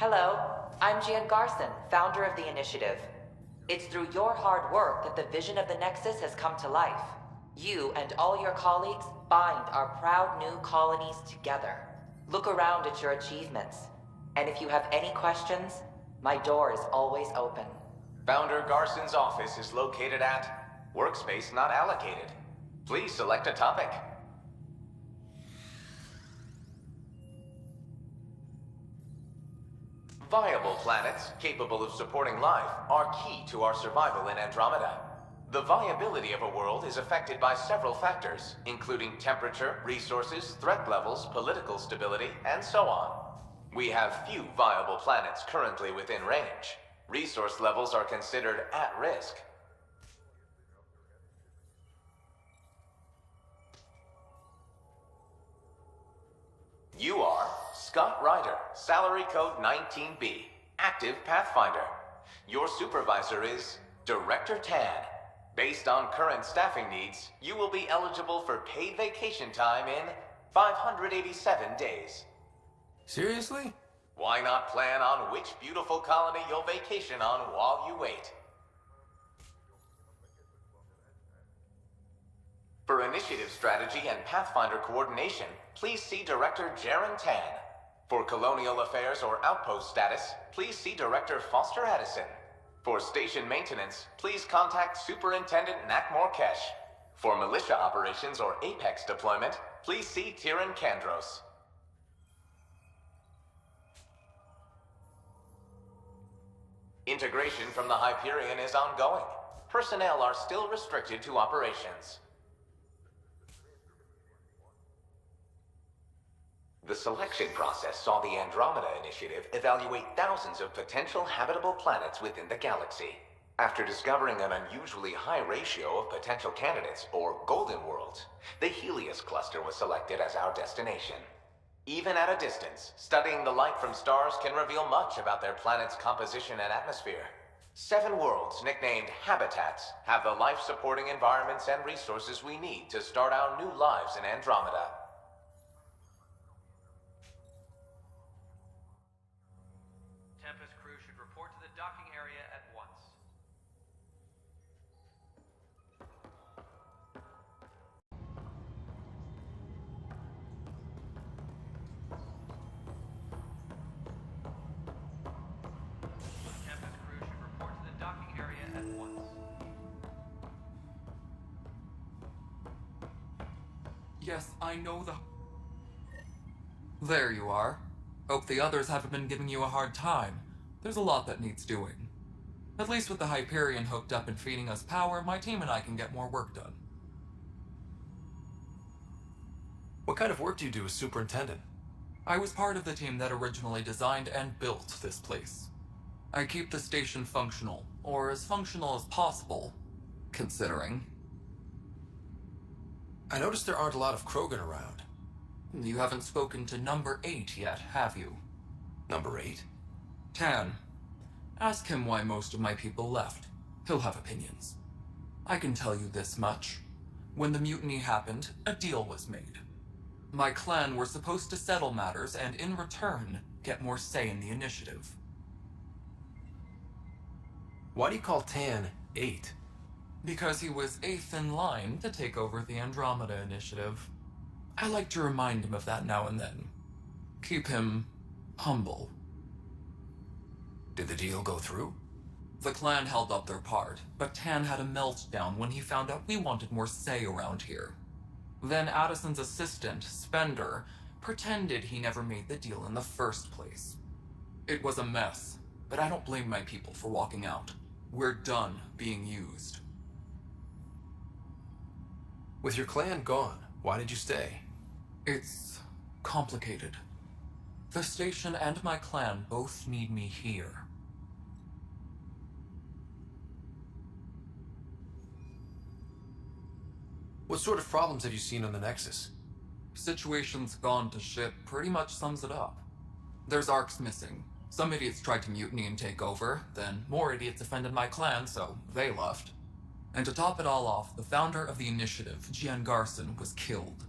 Hello, I'm Gian Garson, founder of the initiative. It's through your hard work that the vision of the Nexus has come to life. You and all your colleagues bind our proud new colonies together. Look around at your achievements. And if you have any questions, my door is always open. Founder Garson's office is located at Workspace Not Allocated. Please select a topic. Viable planets capable of supporting life are key to our survival in Andromeda. The viability of a world is affected by several factors, including temperature, resources, threat levels, political stability, and so on. We have few viable planets currently within range. Resource levels are considered at risk. You are Scott Ryder, salary code 19B, active Pathfinder. Your supervisor is Director Tan. Based on current staffing needs, you will be eligible for paid vacation time in 587 days. Seriously? Why not plan on which beautiful colony you'll vacation on while you wait? For initiative strategy and Pathfinder coordination, please see Director Jaren Tan. For colonial affairs or outpost status, please see Director Foster Addison. For station maintenance, please contact Superintendent Nakmor Kesh. For militia operations or Apex deployment, please see Tyran Kandros. Integration from the Hyperion is ongoing. Personnel are still restricted to operations. The selection process saw the Andromeda Initiative evaluate thousands of potential habitable planets within the galaxy. After discovering an unusually high ratio of potential candidates, or golden worlds, the Helios cluster was selected as our destination. Even at a distance, studying the light from stars can reveal much about their planet's composition and atmosphere. 7 worlds, nicknamed habitats, have the life-supporting environments and resources we need to start our new lives in Andromeda. Tempest crew should report to the docking area at once. Tempest crew should report to the docking area at once. Yes, I know the... There you are. Hope the others haven't been giving you a hard time. There's a lot that needs doing. At least with the Hyperion hooked up and feeding us power, my team and I can get more work done. What kind of work do you do as superintendent? I was part of the team that originally designed and built this place. I keep the station functional, or as functional as possible, considering. I noticed there aren't a lot of Krogan around. You haven't spoken to number 8 yet, have you? Number 8? Tan. Ask him why most of my people left. He'll have opinions. I can tell you this much. When the mutiny happened, a deal was made. My clan were supposed to settle matters and, in return, get more say in the initiative. Why do you call Tan 8? Because he was 8th in line to take over the Andromeda Initiative. I like to remind him of that now and then. Keep him humble. Did the deal go through? The clan held up their part, but Tan had a meltdown when he found out we wanted more say around here. Then Addison's assistant, Spender, pretended he never made the deal in the first place. It was a mess, but I don't blame my people for walking out. We're done being used. With your clan gone, why did you stay? It's complicated. The station and my clan both need me here. What sort of problems have you seen on the Nexus? Situation's gone to shit pretty much sums it up. There's arcs missing. Some idiots tried to mutiny and take over, then more idiots offended my clan, so they left. And to top it all off, the founder of the initiative, Gian Garson, was killed.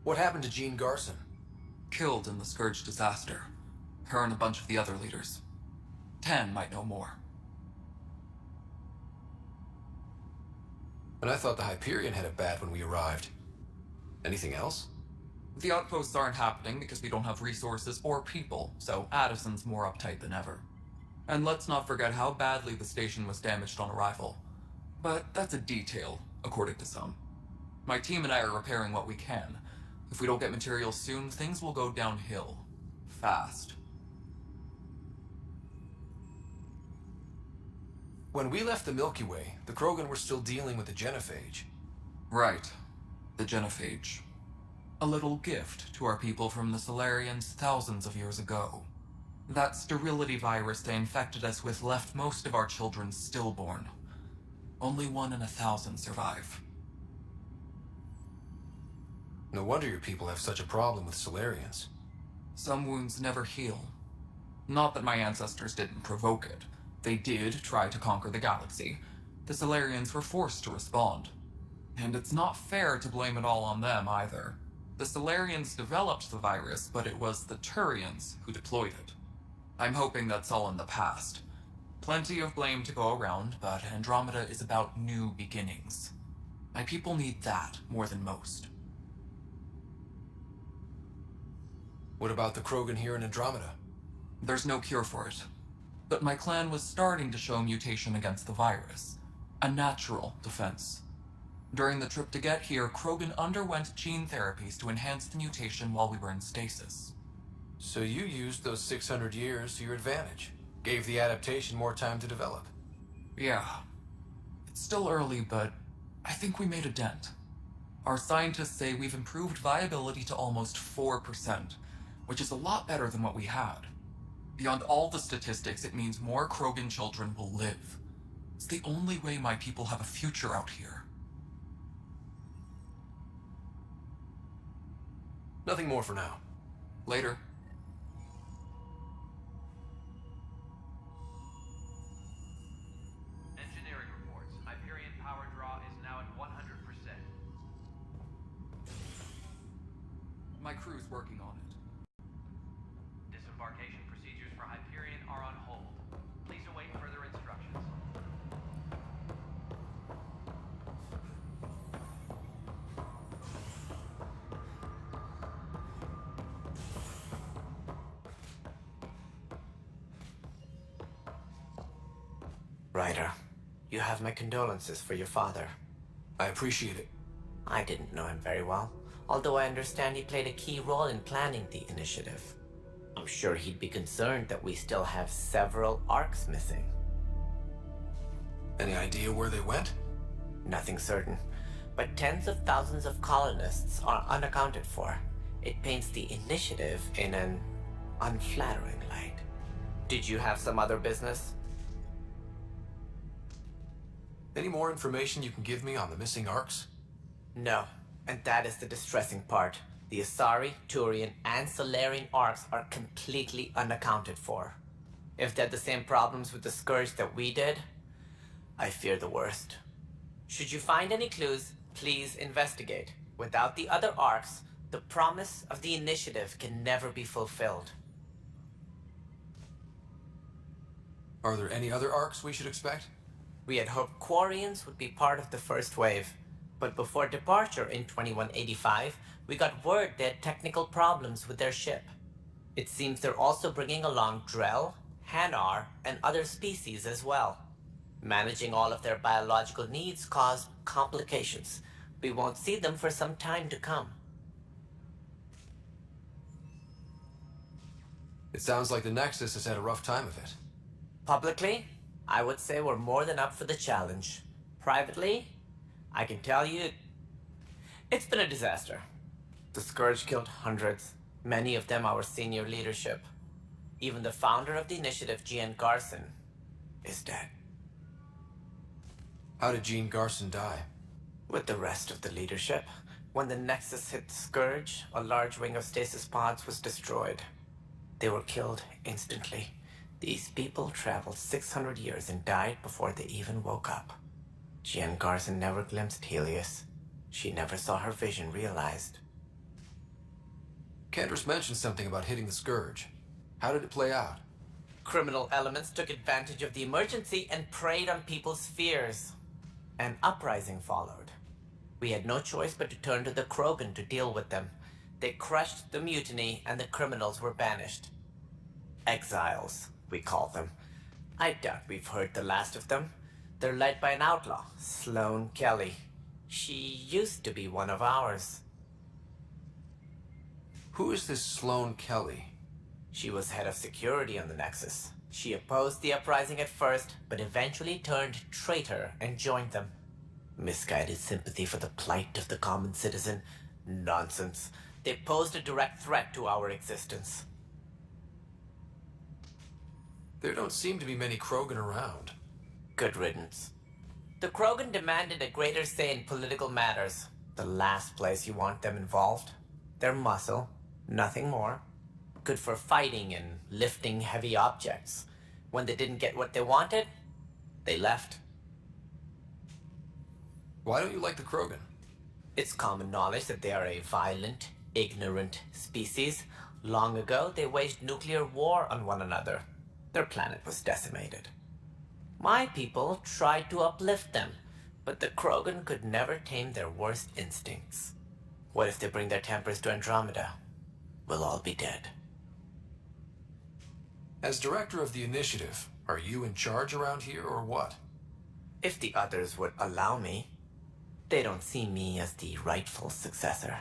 What happened to Jean Garson? Killed in the Scourge disaster. Her and a bunch of the other leaders. Tan might know more. And I thought the Hyperion had it bad when we arrived. Anything else? The outposts aren't happening because we don't have resources or people, so Addison's more uptight than ever. And let's not forget how badly the station was damaged on arrival. But that's a detail, according to some. My team and I are repairing what we can. If we don't get materials soon, things will go downhill. Fast. When we left the Milky Way, the Krogan were still dealing with the genophage. Right. The genophage. A little gift to our people from the Solarians thousands of years ago. That sterility virus they infected us with left most of our children stillborn. Only 1 in 1,000 survive. No wonder your people have such a problem with Solarians. Some wounds never heal. Not that my ancestors didn't provoke it. They did try to conquer the galaxy. The Solarians were forced to respond. And it's not fair to blame it all on them either. The Solarians developed the virus, but it was the Turians who deployed it. I'm hoping that's all in the past. Plenty of blame to go around, but Andromeda is about new beginnings. My people need that more than most. What about the Krogan here in Andromeda? There's no cure for it. But my clan was starting to show mutation against the virus. A natural defense. During the trip to get here, Krogan underwent gene therapies to enhance the mutation while we were in stasis. So you used those 600 years to your advantage. Gave the adaptation more time to develop. Yeah. It's still early, but I think we made a dent. Our scientists say we've improved viability to almost 4%, which is a lot better than what we had. Beyond all the statistics, it means more Krogan children will live. It's the only way my people have a future out here. Nothing more for now. Later. Engineering reports. Hyperion power draw is now at 100%. My crew's working on it. Disembarkation procedures for Hyperion are on hold. Please await further instructions. Ryder, you have my condolences for your father. I appreciate it. I didn't know him very well, although I understand he played a key role in planning the initiative. I'm sure he'd be concerned that we still have several arcs missing. Any idea where they went? Nothing certain, but tens of thousands of colonists are unaccounted for. It paints the initiative in an unflattering light. Did you have some other business? Any more information you can give me on the missing arcs? No, and that is the distressing part. The Asari, Turian, and Solarian arcs are completely unaccounted for. If they had the same problems with the Scourge that we did, I fear the worst. Should you find any clues, please investigate. Without the other arcs, the promise of the initiative can never be fulfilled. Are there any other arcs we should expect? We had hoped Quarians would be part of the first wave, but before departure in 2185, we got word they had technical problems with their ship. It seems they're also bringing along Drell, Hanar, and other species as well. Managing all of their biological needs caused complications. We won't see them for some time to come. It sounds like the Nexus has had a rough time of it. Publicly, I would say we're more than up for the challenge. Privately, I can tell you, it's been a disaster. The Scourge killed hundreds, many of them our senior leadership. Even the founder of the initiative, Gian Garson, is dead. How did Jean Garson die? With the rest of the leadership, when the Nexus hit the Scourge, a large wing of stasis pods was destroyed. They were killed instantly. These people traveled 600 years and died before they even woke up. Gian Garson never glimpsed Helios. She never saw her vision realized. Candace mentioned something about hitting the Scourge. How did it play out? Criminal elements took advantage of the emergency and preyed on people's fears. An uprising followed. We had no choice but to turn to the Krogan to deal with them. They crushed the mutiny and the criminals were banished. Exiles, we call them. I doubt we've heard the last of them. They're led by an outlaw, Sloane Kelly. She used to be one of ours. Who is this Sloane Kelly? She was head of security on the Nexus. She opposed the uprising at first, but eventually turned traitor and joined them. Misguided sympathy for the plight of the common citizen? Nonsense. They posed a direct threat to our existence. There don't seem to be many Krogan around. Good riddance. The Krogan demanded a greater say in political matters. The last place you want them involved. Their muscle, nothing more. Good for fighting and lifting heavy objects. When they didn't get what they wanted, they left. Why don't you like the Krogan? It's common knowledge that they are a violent, ignorant species. Long ago, they waged nuclear war on one another. Their planet was decimated. My people tried to uplift them, but the Krogan could never tame their worst instincts. What if they bring their tempers to Andromeda? We'll all be dead. As director of the initiative, are you in charge around here or what? If the others would allow me, they don't see me as the rightful successor.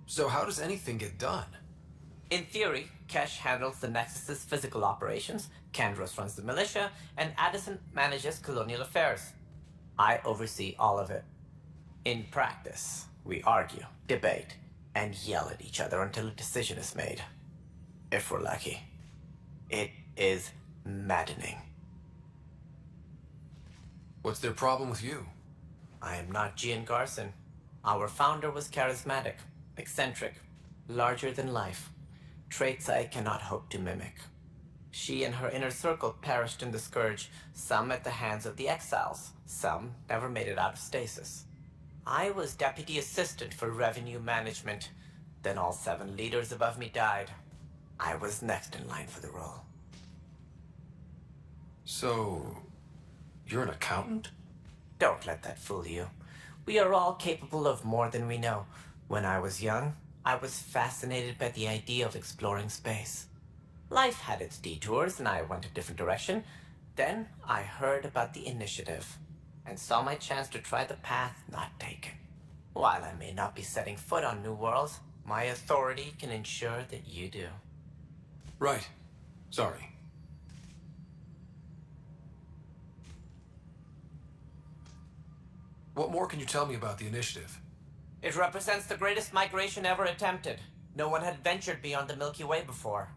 So how does anything get done? In theory, Kesh handles the Nexus's physical operations, Kandros runs the militia, and Addison manages colonial affairs. I oversee all of it. In practice, we argue, debate, and yell at each other until a decision is made. If we're lucky. It is maddening. What's their problem with you? I am not Gian Garson. Our founder was charismatic, eccentric, larger than life. Traits I cannot hope to mimic. She and her inner circle perished in the Scourge, some at the hands of the Exiles, some never made it out of stasis. I was deputy assistant for revenue management. Then all 7 leaders above me died. I was next in line for the role. So, you're an accountant? Don't let that fool you. We are all capable of more than we know. When I was young, I was fascinated by the idea of exploring space. Life had its detours and I went a different direction. Then I heard about the initiative and saw my chance to try the path not taken. While I may not be setting foot on new worlds, my authority can ensure that you do. Right. Sorry. What more can you tell me about the initiative? It represents the greatest migration ever attempted. No one had ventured beyond the Milky Way before.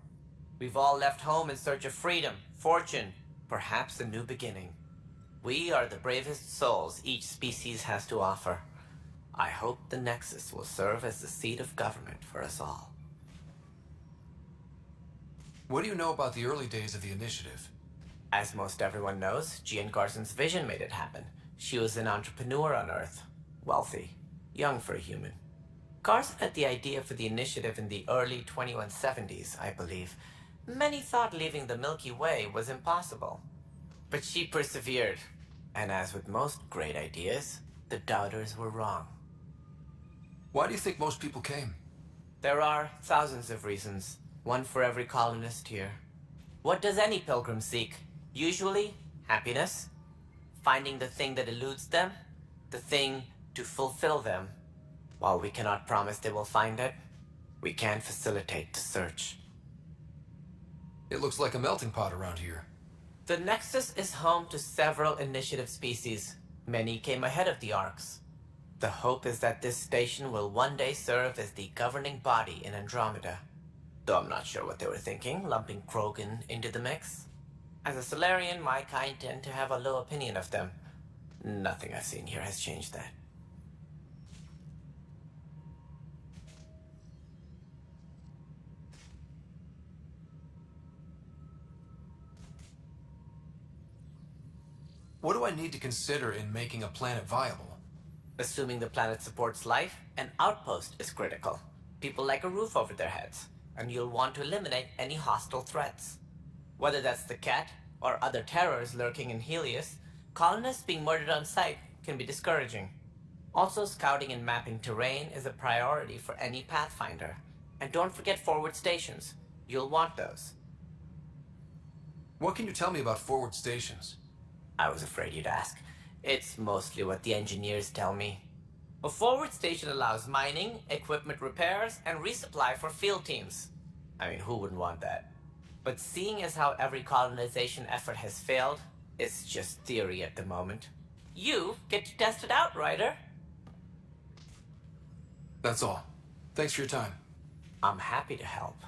We've all left home in search of freedom, fortune, perhaps a new beginning. We are the bravest souls each species has to offer. I hope the Nexus will serve as the seat of government for us all. What do you know about the early days of the initiative? As most everyone knows, Gian Garson's vision made it happen. She was an entrepreneur on Earth. Wealthy. Young for a human. Garson had the idea for the initiative in the early 2170s, I believe. Many thought leaving the Milky Way was impossible. But she persevered. And as with most great ideas, the doubters were wrong. Why do you think most people came? There are thousands of reasons, one for every colonist here. What does any pilgrim seek? Usually, happiness. Finding the thing that eludes them. The thing to fulfill them. While we cannot promise they will find it, we can facilitate the search. It looks like a melting pot around here. The Nexus is home to several initiative species. Many came ahead of the Arcs. The hope is that this station will one day serve as the governing body in Andromeda. Though I'm not sure what they were thinking, lumping Krogan into the mix. As a Solarian, my kind tend to have a low opinion of them. Nothing I've seen here has changed that. What do I need to consider in making a planet viable? Assuming the planet supports life, an outpost is critical. People like a roof over their heads, and you'll want to eliminate any hostile threats. Whether that's the cat or other terrors lurking in Helios, colonists being murdered on sight can be discouraging. Also, scouting and mapping terrain is a priority for any Pathfinder. And don't forget forward stations. You'll want those. What can you tell me about forward stations? I was afraid you'd ask. It's mostly what the engineers tell me. A forward station allows mining, equipment repairs, and resupply for field teams. I mean, who wouldn't want that? But seeing as how every colonization effort has failed, it's just theory at the moment. You get to test it out, Ryder. That's all. Thanks for your time. I'm happy to help.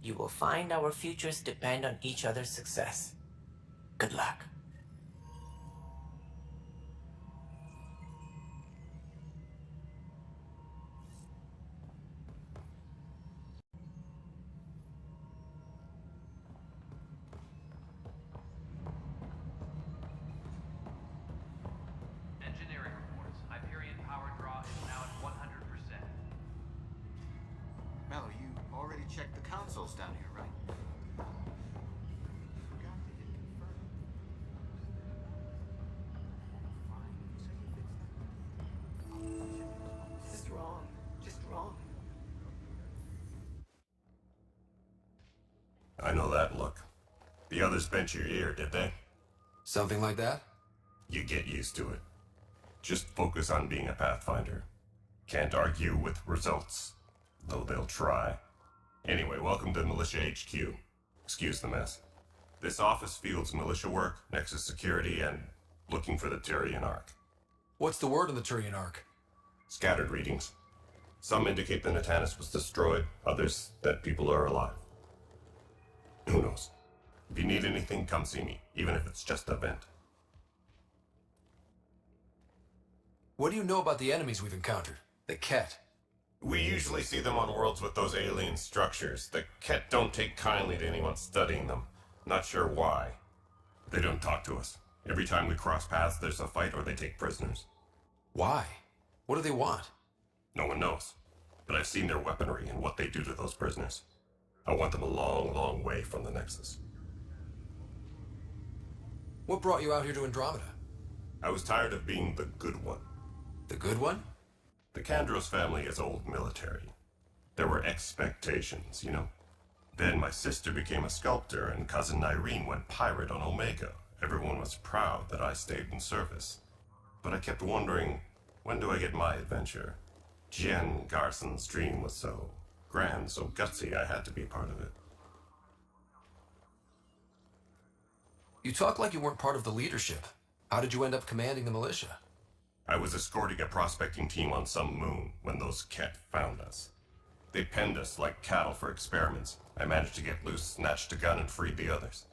You will find our futures depend on each other's success. Good luck. Engineering reports. Hyperion power draw is now at 100%. Mel, you already checked the consoles down here, right? Forgot to hit confirm. Fine. So you fixed that. Just wrong. Just wrong. I know that look. The others bent your ear, did they? Something like that? You get used to it. Just focus on being a Pathfinder. Can't argue with results, though they'll try. Anyway, welcome to Militia HQ. Excuse the mess. This office fields militia work, Nexus security, and looking for the Turian Ark. What's the word on the Turian Ark? Scattered readings. Some indicate the Natanus was destroyed, others that people are alive. Who knows? If you need anything, come see me, even if it's just a vent. What do you know about the enemies we've encountered? The Ket. We usually see them on worlds with those alien structures. The Ket don't take kindly to anyone studying them. Not sure why. They don't talk to us. Every time we cross paths, there's a fight or they take prisoners. Why? What do they want? No one knows. But I've seen their weaponry and what they do to those prisoners. I want them a long, long way from the Nexus. What brought you out here to Andromeda? I was tired of being the good one. The good one? The Kandros family is old military. There were expectations, you know. Then my sister became a sculptor and cousin Irene went pirate on Omega. Everyone was proud that I stayed in service. But I kept wondering, when do I get my adventure? Jen Garson's dream was so grand, so gutsy, I had to be part of it. You talk like you weren't part of the leadership. How did you end up commanding the militia? I was escorting a prospecting team on some moon when those Ket found us. They penned us like cattle for experiments. I managed to get loose, snatched a gun, and freed the others.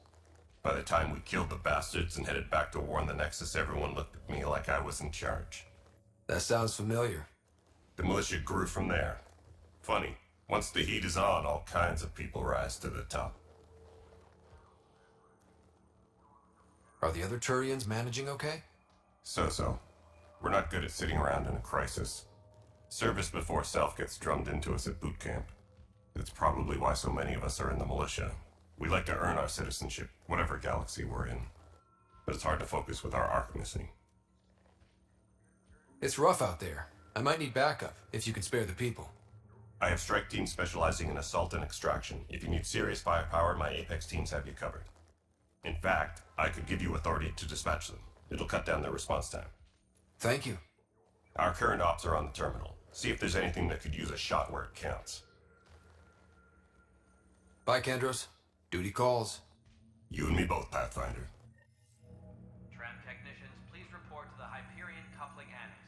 By the time we killed the bastards and headed back to warn the Nexus, everyone looked at me like I was in charge. That sounds familiar. The militia grew from there. Funny, once the heat is on, all kinds of people rise to the top. Are the other Turians managing okay? So. We're not good at sitting around in a crisis. Service before self gets drummed into us at boot camp. That's probably why so many of us are in the militia. We like to earn our citizenship, whatever galaxy we're in. But it's hard to focus with our arc missing. It's rough out there. I might need backup, if you can spare the people. I have strike teams specializing in assault and extraction. If you need serious firepower, my Apex teams have you covered. In fact, I could give you authority to dispatch them. It'll cut down their response time. Thank you. Our current ops are on the terminal. See if there's anything that could use a shot where it counts. Bye, Kandros. Duty calls. You and me both, Pathfinder. Tram technicians, please report to the Hyperion coupling annex.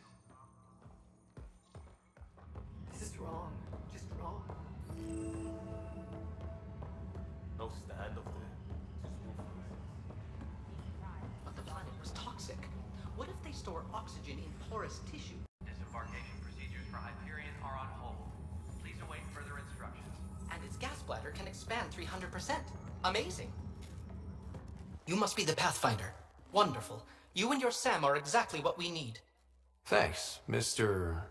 This is wrong. Just wrong. No stand up there. But the planet was toxic. What if they store oxygen in porous tissue? Disembarkation procedures for Hyperion are on hold. Please await further instructions. And its gas bladder can expand 300%. Amazing. You must be the Pathfinder. Wonderful. You and your Sam are exactly what we need. Thanks, Mr.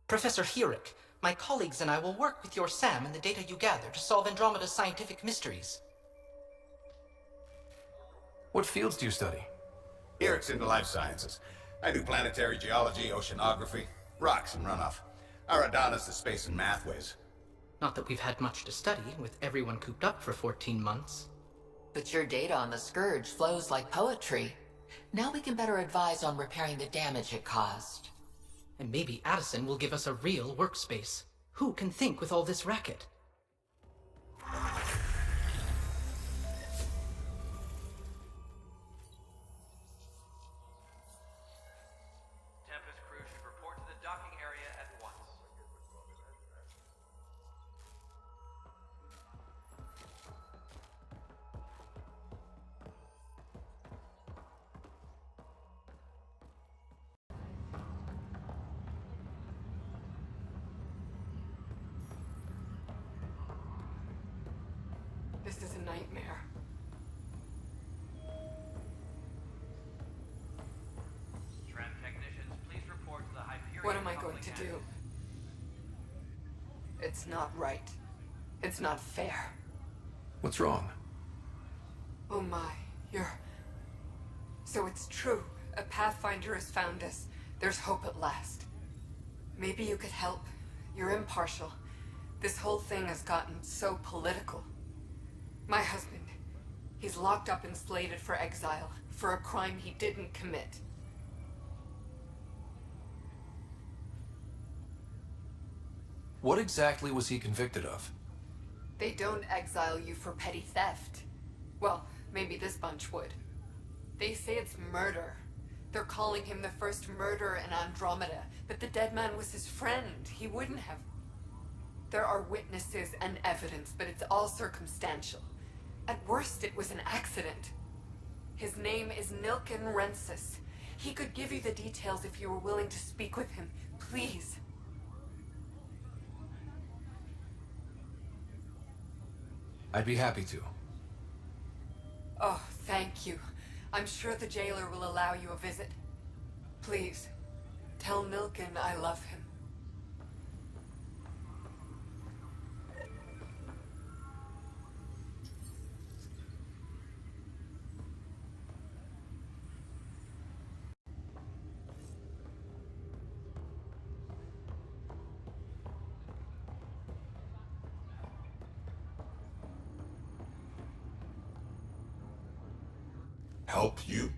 Professor Herrick, my colleagues and I will work with your Sam and the data you gather to solve Andromeda's scientific mysteries. What fields do you study? Eric's into life sciences. I do planetary geology, oceanography, rocks and runoff. Our Adonis the space and math whiz. Not that we've had much to study, with everyone cooped up for 14 months. But your data on the Scourge flows like poetry. Now we can better advise on repairing the damage it caused. And maybe Addison will give us a real workspace. Who can think with all this racket? Tempest crew should report to the docking area at once. This is a nightmare. Tram technicians, please report to the Hyperion. What am I going Public to do? Access. It's not right. It's not fair. What's wrong? Oh my, you're... So it's true. A Pathfinder has found us. There's hope at last. Maybe you could help. You're impartial. This whole thing has gotten so political. My husband, he's locked up and slated for exile for a crime he didn't commit. What exactly was he convicted of? They don't exile you for petty theft. Well, maybe this bunch would. They say it's murder. They're calling him the first murderer in Andromeda, but the dead man was his friend. He wouldn't have. There are witnesses and evidence, but it's all circumstantial. At worst, it was an accident. His name is Nilken Rensis. He could give you the details if you were willing to speak with him. Please. I'd be happy to. Oh, thank you. I'm sure the jailer will allow you a visit. Please, tell Nilken I love him. Help you?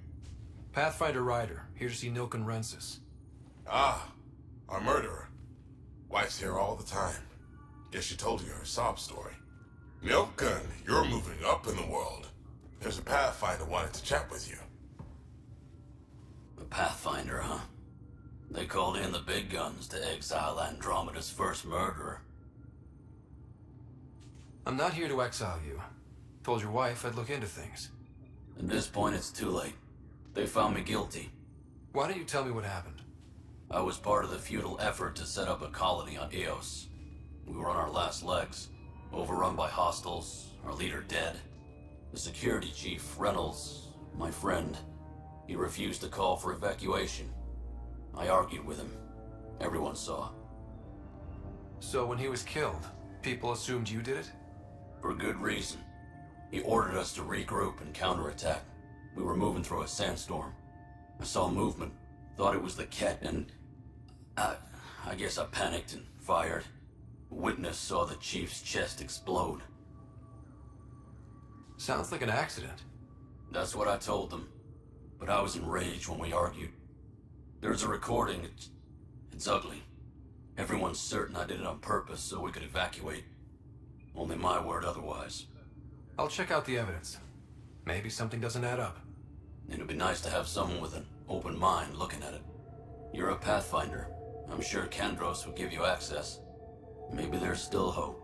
Pathfinder Ryder, here to see Nilken Rensis. Ah, our murderer. Wife's here all the time. Guess she told you her sob story. Milken, you're moving up in the world. There's a Pathfinder wanted to chat with you. A Pathfinder, huh? They called in the big guns to exile Andromeda's first murderer. I'm not here to exile you. Told your wife I'd look into things. At this point, it's too late. They found me guilty. Why don't you tell me what happened? I was part of the futile effort to set up a colony on Eos. We were on our last legs, overrun by hostiles, our leader dead. The security chief, Reynolds, my friend, he refused to call for evacuation. I argued with him. Everyone saw. So when he was killed, people assumed you did it? For good reason. He ordered us to regroup and counterattack. We were moving through a sandstorm. I saw movement, thought it was the Ket, and I guess I panicked and fired. A witness saw the chief's chest explode. Sounds like an accident. That's what I told them. But I was enraged when we argued. There's a recording. It's ugly. Everyone's certain I did it on purpose so we could evacuate. Only my word otherwise. I'll check out the evidence. Maybe something doesn't add up. It'd be nice to have someone with an open mind looking at it. You're a Pathfinder. I'm sure Kandros would give you access. Maybe there's still hope.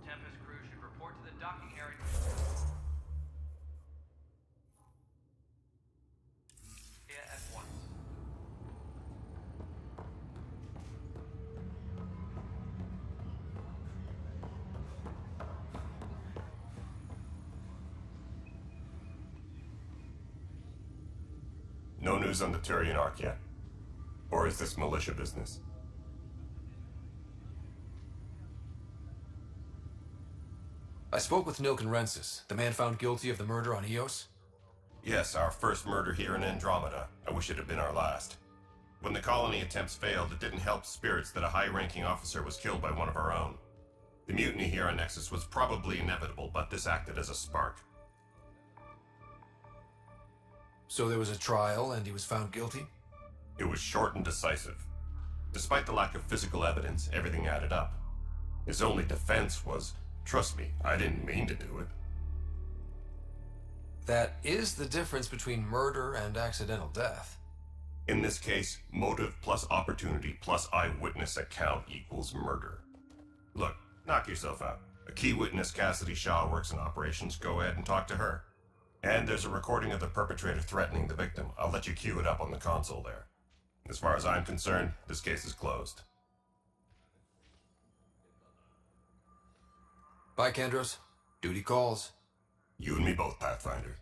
Tempest crew should report to the docking area. At once. No news on the Turian Ark yet? Or is this militia business? I spoke with Nilk and Rensis, the man found guilty of the murder on Eos. Yes, our first murder here in Andromeda. I wish it had been our last. When the colony attempts failed, it didn't help spirits that a high-ranking officer was killed by one of our own. The mutiny here on Nexus was probably inevitable, but this acted as a spark. So there was a trial and he was found guilty? It was short and decisive. Despite the lack of physical evidence, everything added up. His only defense was, "Trust me, I didn't mean to do it." That is the difference between murder and accidental death. In this case, motive plus opportunity plus eyewitness account equals murder. Look, knock yourself out. A key witness, Cassidy Shaw, works in operations. Go ahead and talk to her. And there's a recording of the perpetrator threatening the victim. I'll let you cue it up on the console there. As far as I'm concerned, this case is closed. Bye, Kendros. Duty calls. You and me both, Pathfinder.